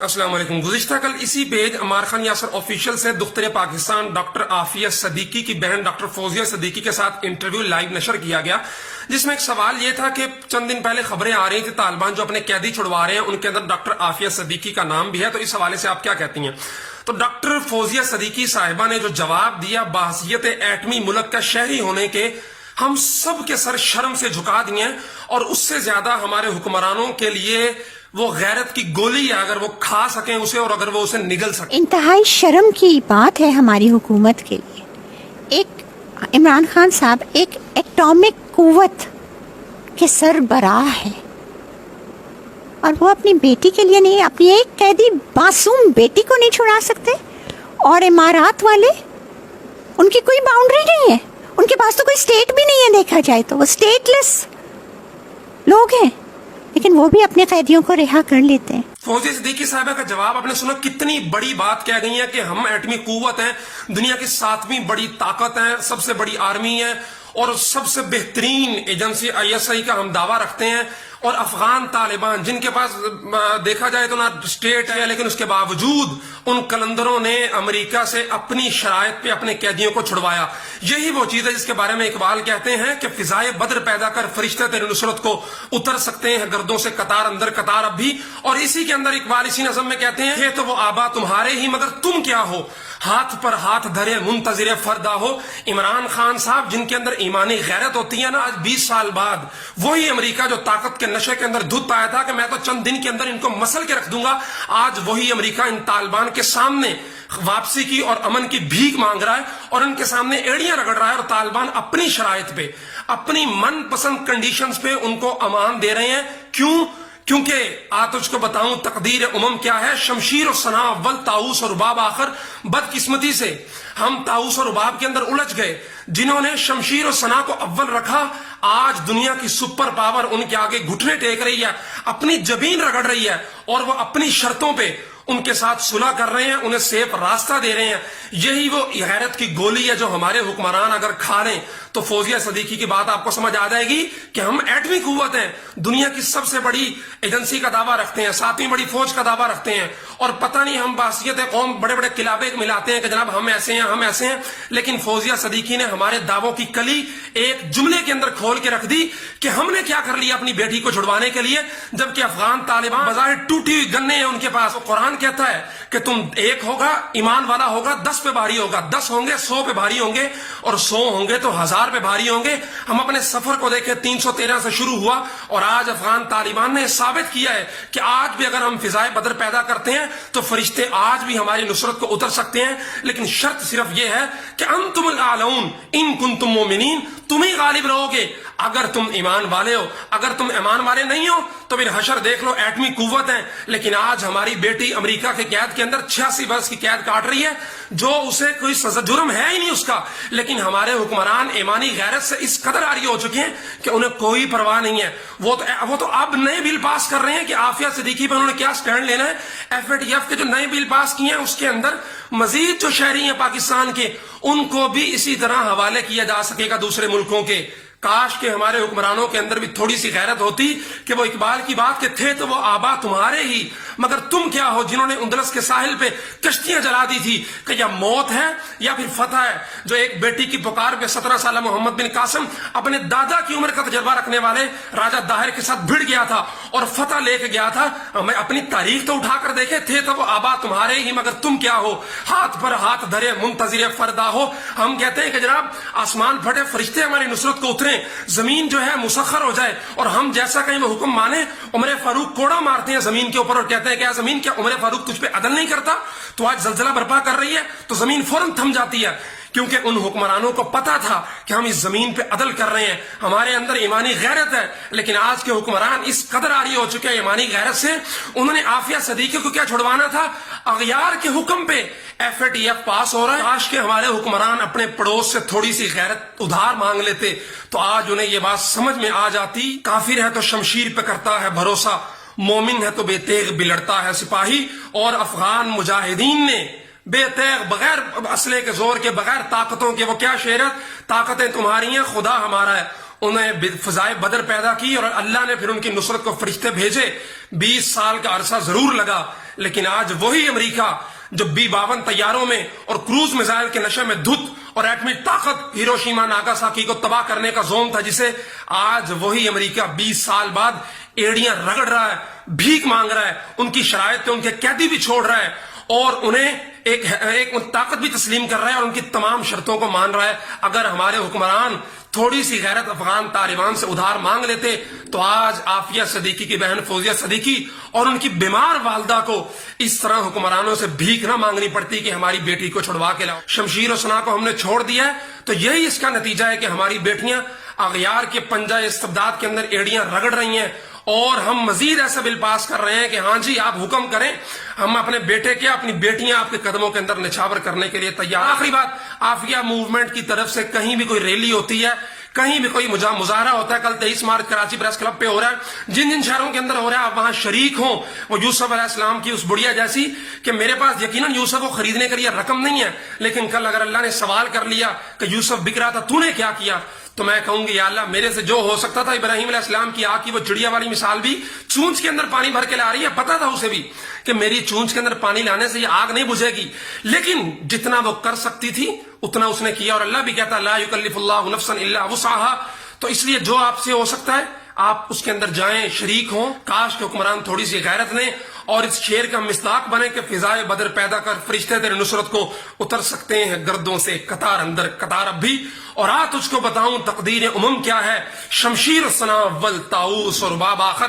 السلام علیکم. گزشتہ کل اسی پیج عمار خان یاسر آفیشیل سے دختر پاکستان ڈاکٹر عافیہ صدیقی کی بہن ڈاکٹر فوزیہ صدیقی کے ساتھ انٹرویو لائیو نشر کیا گیا، جس میں ایک سوال یہ تھا کہ چند دن پہلے خبریں آ رہی تھی طالبان جو اپنے قیدی چھڑوا رہے ہیں ان کے اندر ڈاکٹر عافیہ صدیقی کا نام بھی ہے، تو اس حوالے سے آپ کیا کہتی ہیں؟ تو ڈاکٹر فوزیہ صدیقی صاحبہ نے جو جواب دیا بحیثیت ایٹمی ملک کا شہری ہونے کے، ہم سب کے سر شرم سے جھکا دیے، اور اس سے زیادہ ہمارے حکمرانوں کے لیے وہ غیرت کی گولی ہے، اگر وہ کھا سکیں اسے اور اگر وہ اسے نگل سکیں. انتہائی شرم کی بات ہے ہماری حکومت کے لیے. ایک عمران خان صاحب ایک ایٹامک قوت کے سربراہ ہے اور وہ اپنی بیٹی کے لیے نہیں، اپنی ایک قیدی معصوم بیٹی کو نہیں چھڑا سکتے. اور امارات والے، ان کی کوئی باؤنڈری نہیں ہے، ان کے پاس تو کوئی اسٹیٹ بھی نہیں ہے، دیکھا جائے تو وہ اسٹیٹ لیس لوگ ہیں، لیکن وہ بھی اپنے قیدیوں کو رہا کر لیتے ہیں. فوزیہ صدیقی صاحبہ کا جواب آپ نے سنا، کتنی بڑی بات کہہ گئی ہے کہ ہم ایٹمی قوت ہیں، دنیا کی 7ویں بڑی طاقت ہیں، سب سے بڑی آرمی ہے اور سب سے بہترین ایجنسی ISI کا ہم دعویٰ رکھتے ہیں. اور افغان طالبان جن کے پاس دیکھا جائے تو نہ اسٹیٹ ہے، لیکن اس کے باوجود ان کلندروں نے امریکہ سے اپنی شرائط پہ اپنے قیدیوں کو چھڑوایا. یہی وہ چیز ہے جس کے بارے میں اقبال کہتے ہیں کہ فضائے بدر پیدا کر فرشتے تیری نصرت کو اتر سکتے ہیں گردوں سے قطار اندر قطار اب بھی. اور اسی کے اندر اقبال اسی نظم میں کہتے ہیں کہ تو وہ آبا تمہارے ہی مگر تم کیا ہو، ہاتھ پر ہاتھ دھرے منتظر فردا ہو. عمران خان صاحب جن کے اندر ایمانی غیرت ہوتی ہے نا، آج 20 سال بعد وہی امریکہ جو طاقت کے نشے کے اندر دھت آیا تھا کہ میں تو چند دن کے اندر ان کو مسل کے رکھ دوں گا، آج وہی امریکہ ان طالبان کے سامنے واپسی کی اور امن کی بھیک مانگ رہا ہے اور ان کے سامنے ایڑیاں رگڑ رہا ہے. اور طالبان اپنی شرائط پہ، اپنی من پسند کنڈیشنز پہ ان کو امان دے رہے ہیں. کیوں؟ کیونکہ تجھ کو بتاؤں تقدیر امم کیا ہے، شمشیر و سنا اول طاؤس اور رباب آخر. بدقسمتی سے ہم طاؤس اور رباب کے اندر الجھ گئے. جنہوں نے شمشیر و سنا کو اول رکھا، آج دنیا کی سپر پاور ان کے آگے گھٹنے ٹیک رہی ہے، اپنی جبین رگڑ رہی ہے اور وہ اپنی شرطوں پہ ان کے ساتھ صلح کر رہے ہیں، انہیں سیف راستہ دے رہے ہیں. یہی وہ غیرت کی گولی ہے جو ہمارے حکمران اگر کھا لیں تو فوزیہ صدیقی کی بات آپ کو سمجھ آ جائے گی کہ ہم ایٹمی قوت ہیں، دنیا کی سب سے بڑی ایجنسی کا دعویٰ رکھتے ہیں، 7ویں بڑی فوج کا دعویٰ رکھتے ہیں، اور پتہ نہیں ہم بحثیت قوم بڑے بڑے کلابے ملاتے ہیں کہ جناب ہم ایسے ہیں ہم ایسے ہیں. لیکن فوزیہ صدیقی نے ہمارے دعووں کی کلی ایک جملے کے اندر کھول کے رکھ دی کہ ہم نے کیا کر لیا اپنی بیٹی کو چھڑوانے کے لیے، جبکہ افغان طالبان بظاہر ٹوٹی ہوئی گنیں ہیں ان کے پاس. قرآن کہتا ہے کہ تم ایک ہوگا ایمان والا ہوگا 10 پہ بھاری ہوگا، 10 ہوں گے 100 پہ بھاری ہوں گے، اور 100 ہوں گے تو 1000 پہ بھاری ہوں گے. ہم اپنے سفر کو دیکھیں 313 سے شروع ہوا اور آج افغان طالبان نے ثابت کیا ہے کہ آج بھی اگر ہم فضائے بدر پیدا کرتے ہیں تو فرشتے آج بھی ہماری نصرت کو اتر سکتے ہیں. لیکن شرط صرف یہ ہے کہ انتم الاعلون ان کنتم مومنین، تم ہی غالب رہو گے اگر تم ایمان والے ہو. اگر تم ایمان والے نہیں ہو تو پھر حشر دیکھ لو، ایٹمی قوت ہے. لیکن آج ہماری بیٹی امریکہ کے قید کے اندر 86 برس کی قید کاٹ رہی ہے، جو اسے کوئی سزا جرم ہے ہی نہیں اس کا. لیکن ہمارے حکمران ایمانی غیرت سے اس قدر عاری ہو چکے ہیں کہ انہیں کوئی پرواہ نہیں ہے. وہ تو اب نئے بل پاس کر رہے ہیں کہ عافیہ صدیقی پر انہوں نے کیا سٹینڈ لینا ہے. FATF کے جو نئے بل پاس کیے ہیں اس کے اندر مزید جو شہری ہیں پاکستان کے ان کو بھی اسی طرح حوالے کیا جا سکے گا دوسرے ملکوں کے. کاش کہ ہمارے حکمرانوں کے اندر بھی تھوڑی سی غیرت ہوتی کہ وہ اقبال کی بات کے تھے تو وہ آبا تمہارے ہی مگر تم کیا ہو، جنہوں نے اندلس کے ساحل پہ کشتیاں جلا دی تھی کہ یا موت ہے یا پھر فتح ہے. جو ایک بیٹی کی پکار پہ 17 سالہ محمد بن قاسم اپنے دادا کی عمر کا تجربہ رکھنے والے راجہ داہر کے ساتھ بھڑ گیا تھا اور فتح لے کے گیا تھا. ہمیں اپنی تاریخ تو اٹھا کر دیکھے، تھے تو وہ آبا تمہارے ہی مگر تم کیا ہو، ہاتھ پر ہاتھ دھرے منتظر فردا ہو. ہم کہتے ہیں کہ جناب آسمان پھٹے فرشتے ہماری نصرت کو اتریں، زمین جو ہے مسخر ہو جائے اور ہم جیسا کہیں وہ حکم مانے. عمر فاروق کوڑا مارتے ہیں زمین کے اوپر اور کہتے ہیں کہ زمین کیا عمر فاروق تجھ پہ عدل نہیں کرتا؟ تو آج زلزلہ برپا کر رہی ہے تو زمین فوراً تھم جاتی ہے، کیونکہ ان حکمرانوں کو پتا تھا کہ ہم اس زمین پہ عدل کر رہے ہیں. ہمارے اندر ایمانی غیرت ہے، لیکن آج کے حکمران اس قدر عاری ہو چکے ہیں ایمانی غیرت سے. انہوں نے عافیہ صدیقی کو کیا چھڑوانا تھا؟ اغیار کے حکم پہ FATF پاس ہو رہا ہے. کاش کہ ہمارے حکمران اپنے پڑوس سے تھوڑی سی غیرت ادھار مانگ لیتے تو آج انہیں یہ بات سمجھ میں آ جاتی. کافر ہے تو شمشیر پہ کرتا ہے بھروسہ، مومن ہے تو بے تیغ بلڑتا ہے سپاہی. اور افغان مجاہدین نے بے تیغ بغیر اسلحے کے زور کے بغیر طاقتوں کے، وہ کیا شعرت، طاقتیں تمہاری ہیں خدا ہمارا ہے. انہیں فضائے بدر پیدا کی اور اللہ نے پھر ان کی نصرت کو فرشتے بھیجے. 20 سال کا عرصہ ضرور لگا لیکن آج وہی امریکہ جو B-52 طیاروں میں اور کروز میزائل کے نشے میں دھت اور ایٹمی طاقت ہیروشیما ناگاساکی کو تباہ کرنے کا زوم تھا، جسے آج وہی امریکہ 20 سال بعد ایڑیاں رگڑ رہا ہے، بھیک مانگ رہا ہے، ان کی شرائط پہ ان کے قیدی بھی چھوڑ رہا ہے اور انہیں ایک طاقت بھی تسلیم کر رہا ہے اور ان کی تمام شرطوں کو مان رہا ہے۔ اگر ہمارے حکمران تھوڑی سی غیرت افغان طالبان سے ادھار مانگ لیتے تو آج عافیہ صدیقی کی بہن فوزیہ صدیقی اور ان کی بیمار والدہ کو اس طرح حکمرانوں سے بھیک نہ مانگنی پڑتی کہ ہماری بیٹی کو چھڑوا کے لاؤ۔ شمشیر و سنا کو ہم نے چھوڑ دیا ہے تو یہی اس کا نتیجہ ہے کہ ہماری بیٹیاں اغیار کے پنجہ استبداد کے اندر ایڑیاں رگڑ رہی ہیں، اور ہم مزید ایسا بل پاس کر رہے ہیں کہ ہاں جی آپ حکم کریں، ہم اپنے بیٹے کے اپنی بیٹیاں آپ کے قدموں کے اندر نچھاور کرنے کے لیے تیار۔ آخری بات، عافیہ موومنٹ کی طرف سے کہیں بھی کوئی ریلی ہوتی ہے، کہیں بھی کوئی مظاہرہ ہوتا ہے، کل 23 مارچ کراچی پریس کلب پہ ہو رہا ہے، جن جن شہروں کے اندر ہو رہا ہے آپ وہاں شریک ہوں۔ وہ یوسف علیہ السلام کی اس بڑیا جیسی کہ میرے پاس یقیناً یوسف کو خریدنے کے لیے رقم نہیں ہے، لیکن کل اگر اللہ نے سوال کر لیا کہ یوسف بک رہا تھا تو نے کیا کیا، تو میں کہوں گی یا اللہ میرے سے جو ہو سکتا تھا۔ ابراہیم علیہ السلام کی آگ کی وہ چڑیا والی مثال بھی چونچ کے اندر پانی بھر کے لا رہی ہے، پتا تھا اسے بھی کہ میری چونچ کے اندر پانی لانے سے یہ آگ نہیں بجھے گی، لیکن جتنا وہ کر سکتی تھی اتنا اس نے کیا، اور اللہ بھی کہتا لا یکلف اللہ نفسا الا وسعها۔ تو اس لیے جو آپ سے ہو سکتا ہے آپ اس کے اندر جائیں، شریک ہوں۔ کاش کہ حکمران تھوڑی سی غیرت لیں اور اس شعر کا مصداق بنے کہ فضائے بدر پیدا کر فرشتے تیرے نصرت کو اتر سکتے ہیں گردوں سے قطار اندر قطار اب بھی، اور تجھ کو بتاؤں تقدیر کیا ہے، شمشیر سنا ول طاؤس اور باب آخر۔